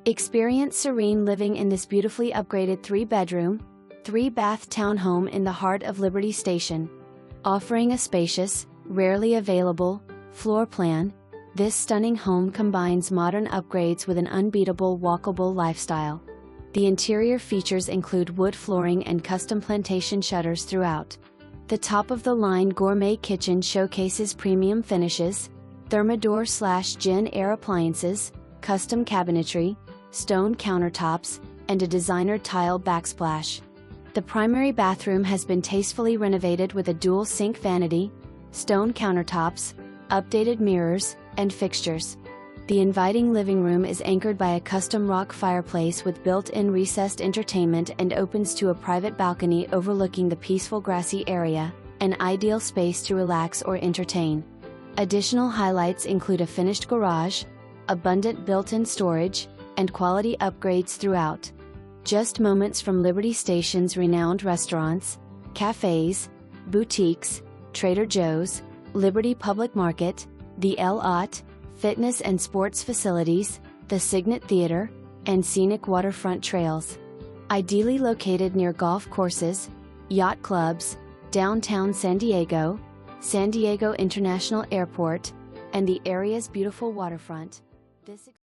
Experience serene living in this beautifully upgraded 3-bedroom, 3-bath townhome in the heart of Liberty Station. Offering a spacious, rarely available, floor plan, this stunning home combines modern upgrades with an unbeatable walkable lifestyle. The interior features include wood flooring and custom plantation shutters throughout. The top-of-the-line gourmet kitchen showcases premium finishes, Thermador/JennAir appliances, custom cabinetry, stone countertops, and a designer tile backsplash. The primary bathroom has been tastefully renovated with a dual sink vanity, stone countertops, updated mirrors, and fixtures. The inviting living room is anchored by a custom rock fireplace with built-in recessed entertainment and opens to a private balcony overlooking the peaceful grassy area, an ideal space to relax or entertain. Additional highlights include a finished garage, abundant built-in storage, and quality upgrades throughout. Just moments from Liberty Station's renowned restaurants, cafés, boutiques, Trader Joe's, Liberty Public Market, the yacht, fitness and sports facilities, the Cygnet Theatre, and scenic waterfront trails. Ideally located near golf courses, yacht clubs, downtown San Diego International Airport, and the area's beautiful waterfront.